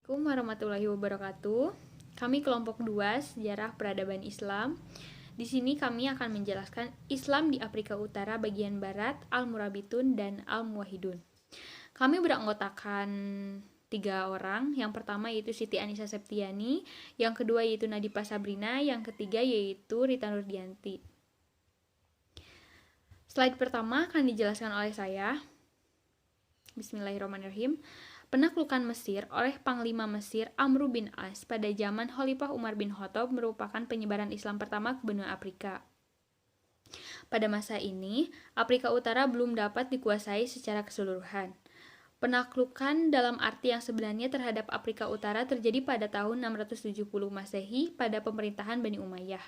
Assalamualaikum warahmatullahi wabarakatuh. Kami kelompok 2 Sejarah Peradaban Islam. Di sini kami akan menjelaskan Islam di Afrika Utara bagian Barat, Al-Murabitun dan Al-Muwahhidun. Kami beranggotakan 3 orang. Yang pertama yaitu Siti Anisa Septiani, yang kedua yaitu Nadipa Sabrina, yang ketiga yaitu Rita Nurdianti. Slide pertama akan dijelaskan oleh saya. Bismillahirrahmanirrahim. Penaklukan Mesir oleh Panglima Mesir Amr bin As pada zaman Khalifah Umar bin Khattab merupakan penyebaran Islam pertama ke benua Afrika. Pada masa ini, Afrika Utara belum dapat dikuasai secara keseluruhan. Penaklukan dalam arti yang sebenarnya terhadap Afrika Utara terjadi pada tahun 670 Masehi pada pemerintahan Bani Umayyah.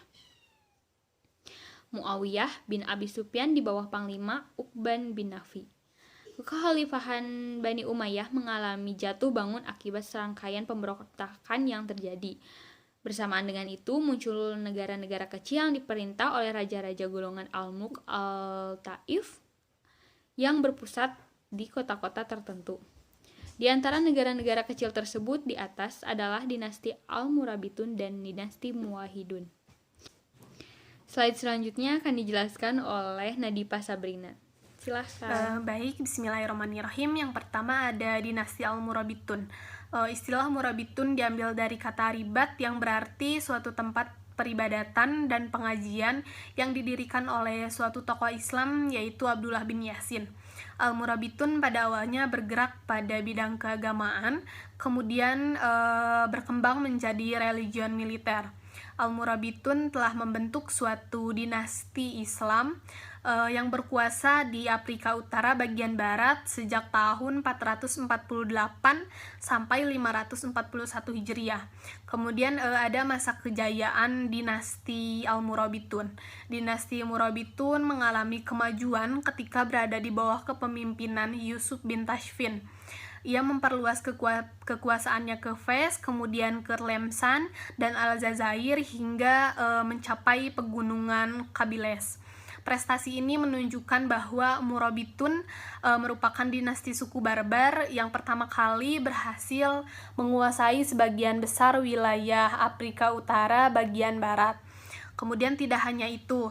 Muawiyah bin Abi Sufyan di bawah Panglima Uqban bin Nafi. Kekhalifahan Bani Umayyah mengalami jatuh bangun akibat serangkaian pemberontakan yang terjadi. Bersamaan dengan itu, muncul negara-negara kecil yang diperintah oleh raja-raja golongan Al-Mulk Al-Taif yang berpusat di kota-kota tertentu. Di antara negara-negara kecil tersebut di atas adalah dinasti Al-Murabitun dan dinasti Muwahhidun. Slide selanjutnya akan dijelaskan oleh Nadipa Sabrina. Silahkan. Baik, bismillahirrahmanirrahim. Yang pertama ada dinasti Al-Murabitun. Istilah Murabitun diambil dari kata ribat yang berarti suatu tempat peribadatan dan pengajian yang didirikan oleh suatu tokoh Islam yaitu Abdullah bin Yasin. Al-Murabitun pada awalnya bergerak pada bidang keagamaan, kemudian berkembang menjadi religion militer. Al-Murabitun telah membentuk suatu dinasti Islam yang berkuasa di Afrika Utara bagian Barat sejak tahun 448 sampai 541 Hijriah. Kemudian ada masa kejayaan dinasti Al-Murabitun. Dinasti Murabitun mengalami kemajuan ketika berada di bawah kepemimpinan Yusuf bin Tashfin. Ia memperluas kekuasaannya ke Fez, kemudian ke Lemsan dan Aljazair hingga mencapai pegunungan Kabiles. Prestasi ini menunjukkan bahwa Murabitun merupakan dinasti suku Barbar yang pertama kali berhasil menguasai sebagian besar wilayah Afrika Utara bagian Barat. Kemudian tidak hanya itu,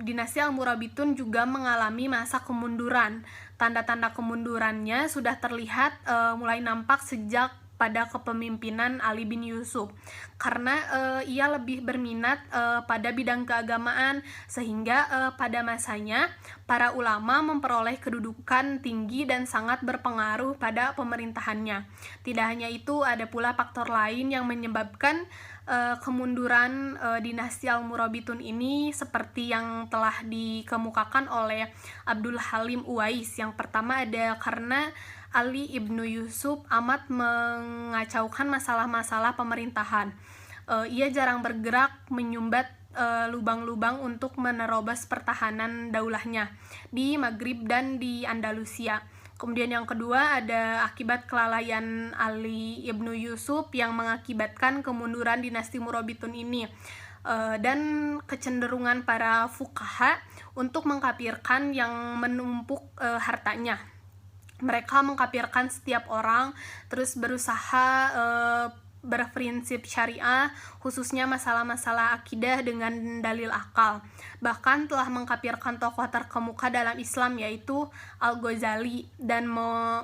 dinasti Al-Murabitun juga mengalami masa kemunduran. Tanda-tanda kemundurannya sudah terlihat mulai nampak sejak pada kepemimpinan Ali bin Yusuf, karena ia lebih berminat pada bidang keagamaan, sehingga pada masanya para ulama memperoleh kedudukan tinggi dan sangat berpengaruh pada pemerintahannya. Tidak hanya itu, ada pula faktor lain yang menyebabkan kemunduran dinasti Al-Murabitun ini, seperti yang telah dikemukakan oleh Abdul Halim Uwais. Yang pertama ada karena Ali ibnu Yusuf amat mengacaukan masalah-masalah pemerintahan. Ia jarang bergerak menyumbat lubang-lubang untuk menerobos pertahanan daulahnya di Maghrib dan di Andalusia. Kemudian yang kedua ada akibat kelalaian Ali ibnu Yusuf yang mengakibatkan kemunduran dinasti Murabitun ini, dan kecenderungan para fuqaha untuk mengkafirkan yang menumpuk hartanya. Mereka mengkafirkan setiap orang, terus berusaha berprinsip syariah, khususnya masalah-masalah akidah dengan dalil akal. Bahkan telah mengkafirkan tokoh terkemuka dalam Islam yaitu Al-Ghazali dan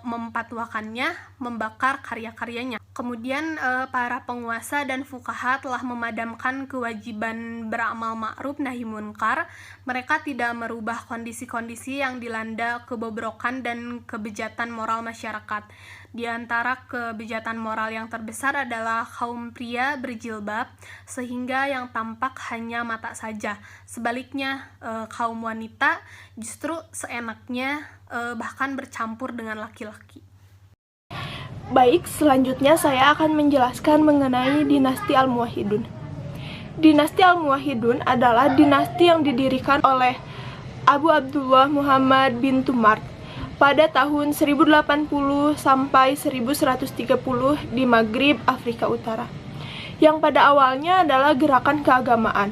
memfatwakannya membakar karya-karyanya. Kemudian para penguasa dan fuqaha telah memadamkan kewajiban beramal ma'ruf nahi munkar. Mereka tidak merubah kondisi-kondisi yang dilanda kebobrokan dan kebejatan moral masyarakat. Di antara kebejatan moral yang terbesar adalah kaum pria berjilbab, sehingga yang tampak hanya mata saja. Sebaliknya, kaum wanita justru seenaknya bahkan bercampur dengan laki-laki. Baik, selanjutnya saya akan menjelaskan mengenai dinasti Al-Muwahhidun. Dinasti Al-Muwahhidun adalah dinasti yang didirikan oleh Abu Abdullah Muhammad bin Tumar pada tahun 1080 sampai 1130 di Maghrib, Afrika Utara, yang pada awalnya adalah gerakan keagamaan.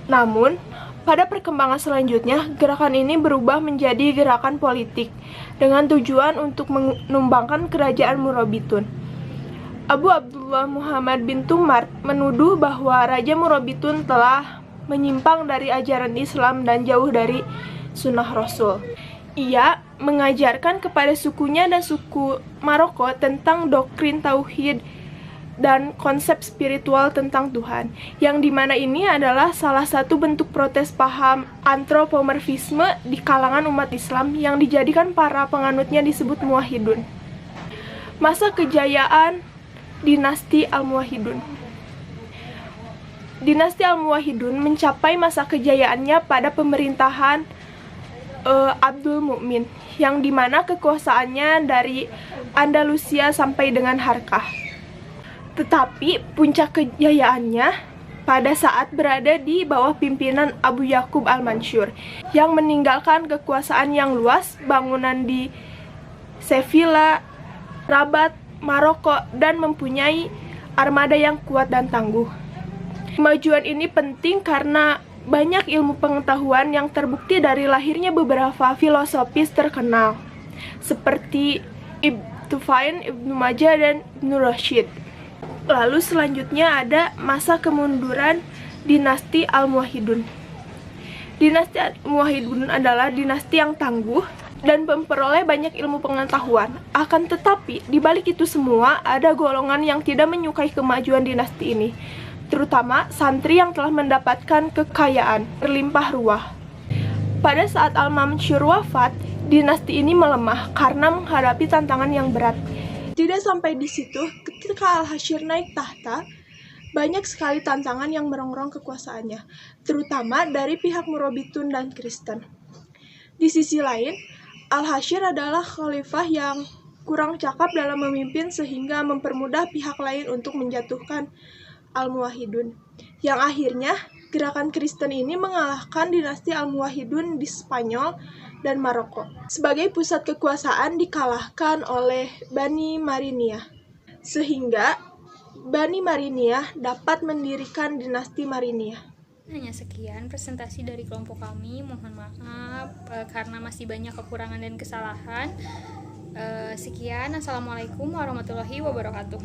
Namun, Pada perkembangan selanjutnya, gerakan ini berubah menjadi gerakan politik dengan tujuan untuk menumbangkan kerajaan Murabitun. Abu Abdullah Muhammad bin Tumar menuduh bahwa Raja Murabitun telah menyimpang dari ajaran Islam dan jauh dari sunnah Rasul. Ia mengajarkan kepada sukunya dan suku Maroko tentang doktrin tauhid dan konsep spiritual tentang Tuhan, yang dimana ini adalah salah satu bentuk protes paham antropomorfisme di kalangan umat Islam yang dijadikan para penganutnya disebut muwahhidun. Masa kejayaan Dinasti Al-Muwahhidun. Dinasti Al-Muwahhidun mencapai masa kejayaannya pada pemerintahan Abdul Mukmin, yang dimana kekuasaannya dari Andalusia sampai dengan Harkah. Tetapi puncak kejayaannya pada saat berada di bawah pimpinan Abu Yaqub Al-Mansur, yang meninggalkan kekuasaan yang luas, bangunan di Sevilla, Rabat, Maroko, dan mempunyai armada yang kuat dan tangguh. Kemajuan ini penting karena banyak ilmu pengetahuan yang terbukti dari lahirnya beberapa filosofis terkenal, seperti Ibn Tufain, Ibnu Majah, dan Ibnu Rashid. Lalu selanjutnya ada masa kemunduran Dinasti Al-Muwahhidun. Dinasti Al-Muwahhidun adalah dinasti yang tangguh dan memperoleh banyak ilmu pengetahuan. Akan tetapi, di balik itu semua, ada golongan yang tidak menyukai kemajuan dinasti ini, terutama santri yang telah mendapatkan kekayaan berlimpah ruah. Pada saat Al-Mansur wafat, dinasti ini melemah karena menghadapi tantangan yang berat. Tidak sampai di situ, ketika Al-Hashir naik tahta, banyak sekali tantangan yang merongrong kekuasaannya, terutama dari pihak Murabitun dan Kristen. Di sisi lain, Al-Hashir adalah khalifah yang kurang cakap dalam memimpin sehingga mempermudah pihak lain untuk menjatuhkan Al-Muwahhidun, yang akhirnya gerakan Kristen ini mengalahkan dinasti Al-Muwahhidun di Spanyol dan Maroko. Sebagai pusat kekuasaan dikalahkan oleh Bani Mariniyah, sehingga Bani Mariniyah dapat mendirikan dinasti Mariniyah. Hanya sekian presentasi dari kelompok kami. Mohon maaf karena masih banyak kekurangan dan kesalahan. Sekian, Assalamualaikum warahmatullahi wabarakatuh.